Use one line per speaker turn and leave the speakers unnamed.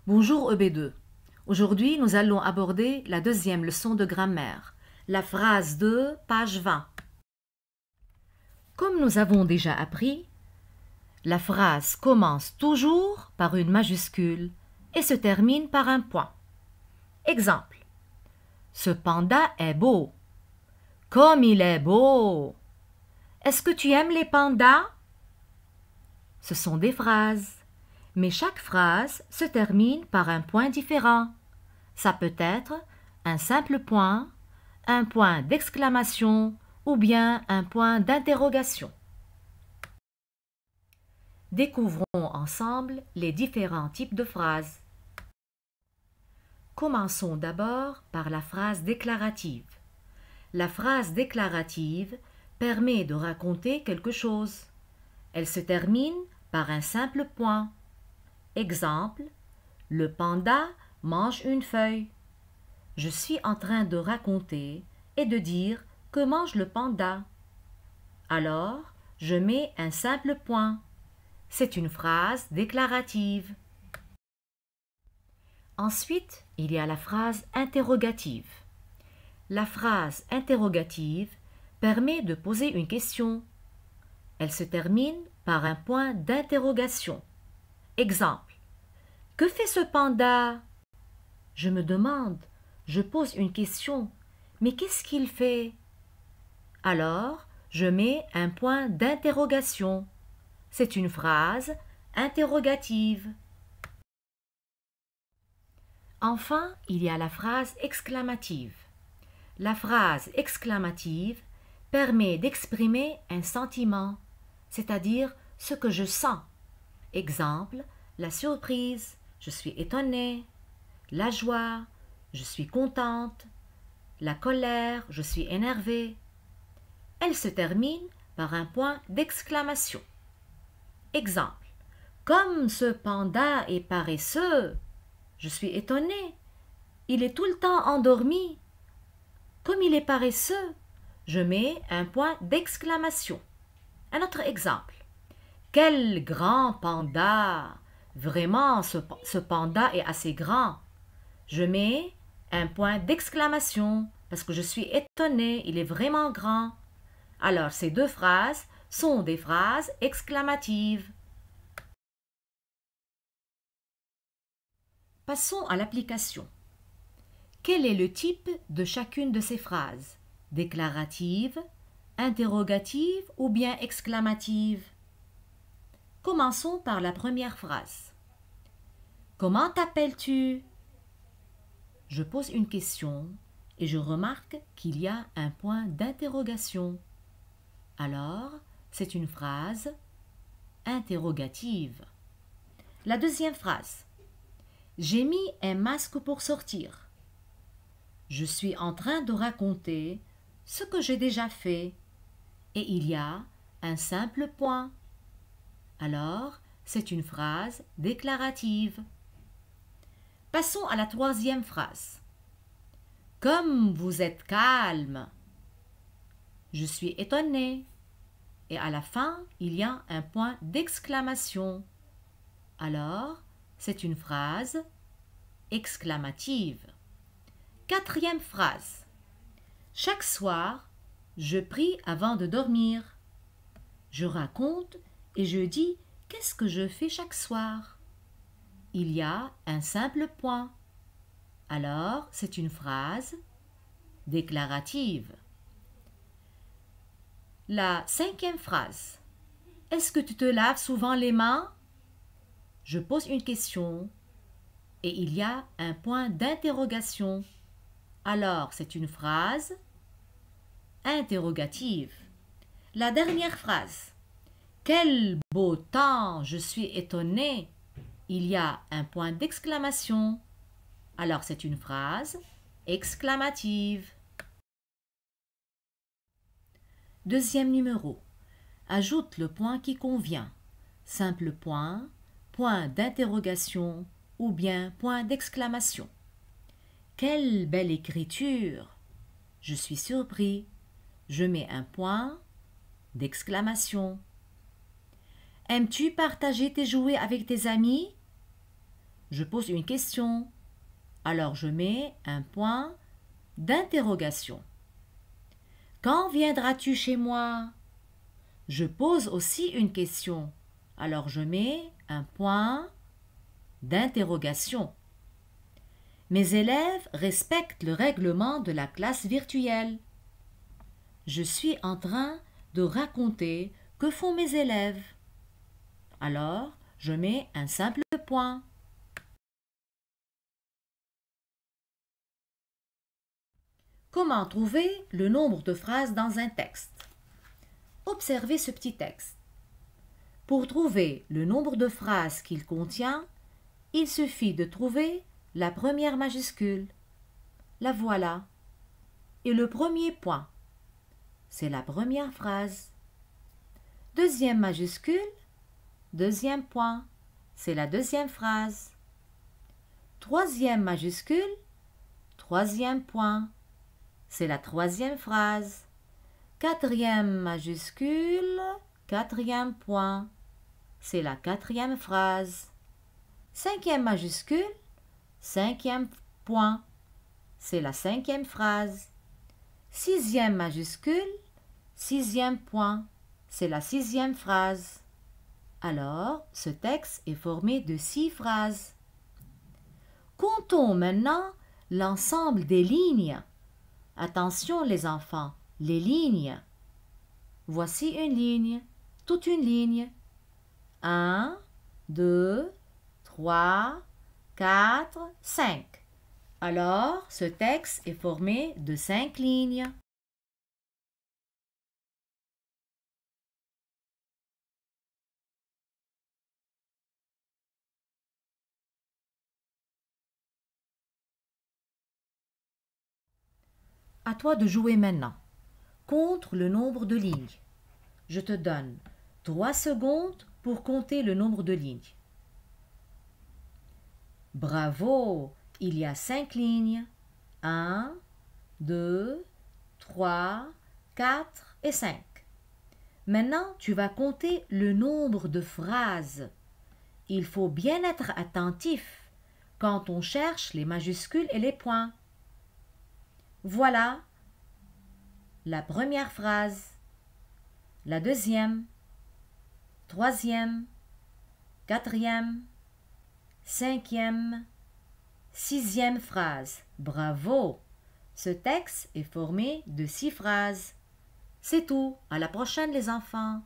Bonjour EB2. Aujourd'hui, nous allons aborder la deuxième leçon de grammaire, la phrase 2, page 20. Comme nous avons déjà appris, la phrase commence toujours par une majuscule et se termine par un point. Exemple. Ce panda est beau. Comme il est beau. Est-ce que tu aimes les pandas? Ce sont des phrases, mais chaque phrase se termine par un point différent. Ça peut être un simple point, un point d'exclamation ou bien un point d'interrogation. Découvrons ensemble les différents types de phrases. Commençons d'abord par la phrase déclarative. La phrase déclarative permet de raconter quelque chose. Elle se termine par un simple point. Exemple, le panda mange une feuille. Je suis en train de raconter et de dire que mange le panda. Alors, je mets un simple point. C'est une phrase déclarative. Ensuite, il y a la phrase interrogative. La phrase interrogative permet de poser une question. Elle se termine par un point d'interrogation. Exemple. Que fait ce panda? Je me demande, je pose une question, mais qu'est-ce qu'il fait? Alors, je mets un point d'interrogation. C'est une phrase interrogative. Enfin, il y a la phrase exclamative. La phrase exclamative permet d'exprimer un sentiment, c'est-à-dire ce que je sens. Exemple, la surprise, je suis étonnée, la joie, je suis contente, la colère, je suis énervée. Elle se termine par un point d'exclamation. Exemple, comme ce panda est paresseux, je suis étonnée, il est tout le temps endormi. Comme il est paresseux, je mets un point d'exclamation. Un autre exemple. Quel grand panda! Vraiment, ce panda est assez grand. Je mets un point d'exclamation parce que je suis étonnée, il est vraiment grand. Alors, ces deux phrases sont des phrases exclamatives. Passons à l'application. Quel est le type de chacune de ces phrases? Déclarative, interrogative ou bien exclamative? Commençons par la première phrase. Comment t'appelles-tu? Je pose une question et je remarque qu'il y a un point d'interrogation. Alors, c'est une phrase interrogative. La deuxième phrase. J'ai mis un masque pour sortir. Je suis en train de raconter ce que j'ai déjà fait et il y a un simple point. Alors, c'est une phrase déclarative. Passons à la troisième phrase. Comme vous êtes calme. Je suis étonnée. Et à la fin, il y a un point d'exclamation. Alors, c'est une phrase exclamative. Quatrième phrase. Chaque soir, je prie avant de dormir. Je raconte et je dis qu'est-ce que je fais chaque soir. Il y a un simple point. Alors, c'est une phrase déclarative. La cinquième phrase. Est-ce que tu te laves souvent les mains? Je pose une question et il y a un point d'interrogation. Alors, c'est une phrase interrogative. La dernière phrase. Quel beau temps, je suis étonnée. Il y a un point d'exclamation. Alors, c'est une phrase exclamative. Deuxième numéro. Ajoute le point qui convient. Simple point, point d'interrogation ou bien point d'exclamation. Quelle belle écriture! Je suis surpris. Je mets un point d'exclamation. Aimes-tu partager tes jouets avec tes amis? je pose une question. Alors je mets un point d'interrogation. Quand viendras-tu chez moi? Je pose aussi une question. Alors je mets un point d'interrogation. Mes élèves respectent le règlement de la classe virtuelle. Je suis en train de raconter que font mes élèves. Alors, je mets un simple point. Comment trouver le nombre de phrases dans un texte? Observez ce petit texte. Pour trouver le nombre de phrases qu'il contient, il suffit de trouver la première majuscule. La voilà. Et le premier point, c'est la première phrase. Deuxième majuscule, deuxième point, c'est la deuxième phrase. Troisième majuscule, troisième point, c'est la troisième phrase. Quatrième majuscule, quatrième point, c'est la quatrième phrase. Cinquième majuscule, cinquième point, c'est la cinquième phrase. Sixième majuscule, sixième point, c'est la sixième phrase. Alors, ce texte est formé de 6 phrases. Comptons maintenant l'ensemble des lignes. Attention les enfants, les lignes. Voici une ligne, toute une ligne. 1, 2, 3, 4, 5. Alors, ce texte est formé de 5 lignes. À toi de jouer maintenant. Compte le nombre de lignes. Je te donne 3 secondes pour compter le nombre de lignes. Bravo! Il y a 5 lignes. 1, 2, 3, 4 et 5. Maintenant, tu vas compter le nombre de phrases. Il faut bien être attentif quand on cherche les majuscules et les points. Voilà la première phrase, la deuxième, troisième, quatrième, cinquième, sixième phrase. Bravo! Ce texte est formé de 6 phrases. C'est tout. À la prochaine les enfants.